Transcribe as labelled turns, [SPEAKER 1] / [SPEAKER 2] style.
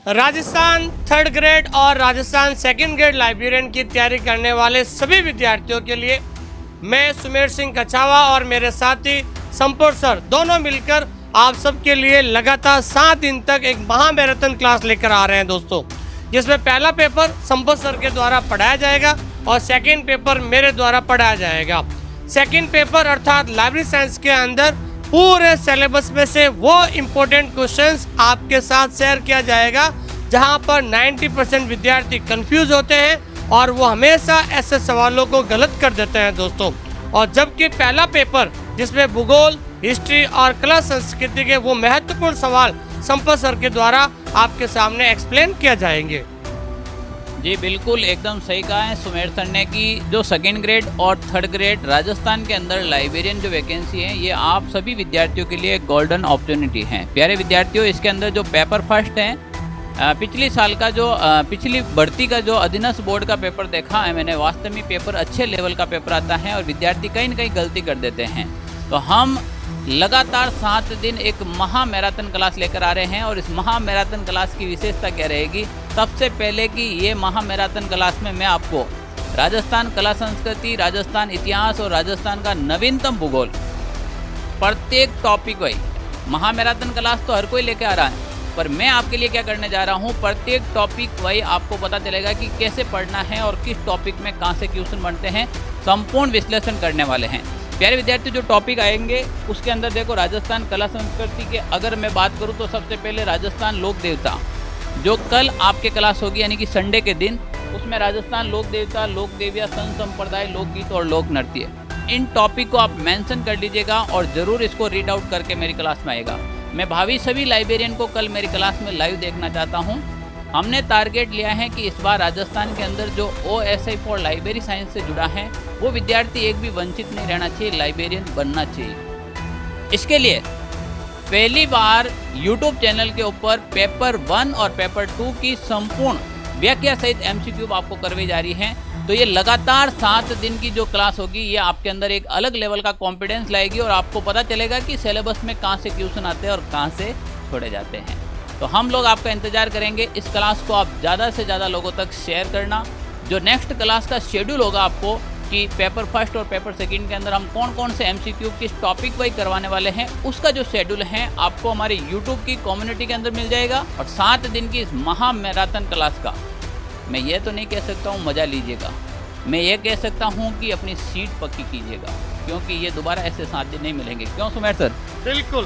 [SPEAKER 1] Rajasthan third grade और Rajasthan second grade librarian की तैयारी करने वाले सभी विद्यार्थियों के लिए मैं सुमेर सिंह कछावा और मेरे साथी संपूर्ण सर दोनों मिलकर आप सबके लिए लगातार 7 दिन तक एक महामैराथन क्लास लेकर आ रहे हैं दोस्तों, जिसमें पहला पेपर संपूर्ण सर के द्वारा पढ़ाया जाएगा और सेकंड पेपर मेरे द्वारा पढ़ाया जाएगा। सेकंड पेपर अर्थात लाइब्रेरी साइंस के अंदर पूरे सिलेबस में से वो इम्पोर्टेंट क्वेश्चंस आपके साथ शेयर किया जाएगा जहां पर 90% विद्यार्थी कंफ्यूज होते हैं और वो हमेशा ऐसे सवालों को गलत कर देते हैं दोस्तों। और जबकि पहला पेपर जिसमें भूगोल, हिस्ट्री और कला संस्कृति के वो महत्वपूर्ण सवाल संपत सर के द्वारा आपके सामने एक्सप्लेन किया जाएंगे।
[SPEAKER 2] जी बिल्कुल, एकदम सही कहा है सुमेर सर ने कि जो सेकेंड ग्रेड और थर्ड ग्रेड राजस्थान के अंदर लाइब्रेरियन जो वैकेंसी है ये आप सभी विद्यार्थियों के लिए गोल्डन अपॉर्चुनिटी है। प्यारे विद्यार्थियों, इसके अंदर जो पेपर फर्स्ट है पिछली साल का जो पिछली भर्ती का जो अधीनस्थ बोर्ड का पेपर देखा है मैंने, वास्तव में पेपर अच्छे लेवल का पेपर आता है और विद्यार्थी कहीं ना कहीं गलती कर देते हैं। तो हम लगातार 7 दिन एक महा मैराथन क्लास लेकर आ रहे हैं और इस महा मैराथन क्लास की विशेषता क्या रहेगी, सबसे पहले कि ये महा मैराथन क्लास में मैं आपको राजस्थान कला संस्कृति, राजस्थान इतिहास और राजस्थान का नवीनतम भूगोल प्रत्येक टॉपिक वाइज, महा मैराथन क्लास तो हर कोई लेके आ रहा है पर मैं आपके लिए क्या करने जा रहा हूँ, प्रत्येक टॉपिक वाइज आपको पता चलेगा कि कैसे पढ़ना है और किस टॉपिक में कहाँ से क्वेश्चन बनते हैं, संपूर्ण विश्लेषण करने वाले हैं। प्यारे विद्यार्थी, जो टॉपिक आएंगे उसके अंदर देखो राजस्थान कला संस्कृति के अगर मैं बात करूं तो सबसे पहले राजस्थान लोक देवता, जो कल आपके क्लास होगी यानी कि संडे के दिन, उसमें राजस्थान लोक देवता, लोक देविया, संत संप्रदाय, लोकगीत और लोक नृत्य, इन टॉपिक को आप मेंशन कर लीजिएगा और ज़रूर इसको रीड आउट करके मेरी क्लास में आएगा। मैं भावी सभी लाइब्रेरियन को कल मेरी क्लास में लाइव देखना चाहता हूँ। हमने टारगेट लिया है कि इस बार राजस्थान के अंदर जो OSI फॉर लाइब्रेरी साइंस से जुड़ा है वो विद्यार्थी एक भी वंचित नहीं रहना चाहिए, लाइब्रेरियन बनना चाहिए। इसके लिए पहली बार YouTube चैनल के ऊपर पेपर 1 और पेपर 2 की संपूर्ण व्याख्या सहित MCQ आपको करवाई जा रही है। तो ये लगातार 7 दिन की जो क्लास होगी ये आपके अंदर एक अलग लेवल का कॉन्फिडेंस लाएगी और आपको पता चलेगा कि सिलेबस में कहाँ से क्वेश्चन आते हैं और कहाँ से छोड़े जाते हैं। तो हम लोग आपका इंतजार करेंगे। इस क्लास को आप ज़्यादा से ज़्यादा लोगों तक शेयर करना। जो नेक्स्ट क्लास का शेड्यूल होगा आपको कि पेपर फर्स्ट और पेपर सेकंड के अंदर हम कौन कौन से MCQ किस टॉपिक वाइज करवाने वाले हैं, उसका जो शेड्यूल है आपको हमारे YouTube की कम्युनिटी के अंदर मिल जाएगा। और 7 दिन की इस महा मैराथन क्लास का मैं ये तो नहीं कह सकता हूँ मज़ा लीजिएगा, मैं ये कह सकता हूँ कि अपनी सीट पक्की कीजिएगा, क्योंकि ये दोबारा ऐसे 7 दिन नहीं मिलेंगे। क्यों सुमेर सर?
[SPEAKER 1] बिल्कुल।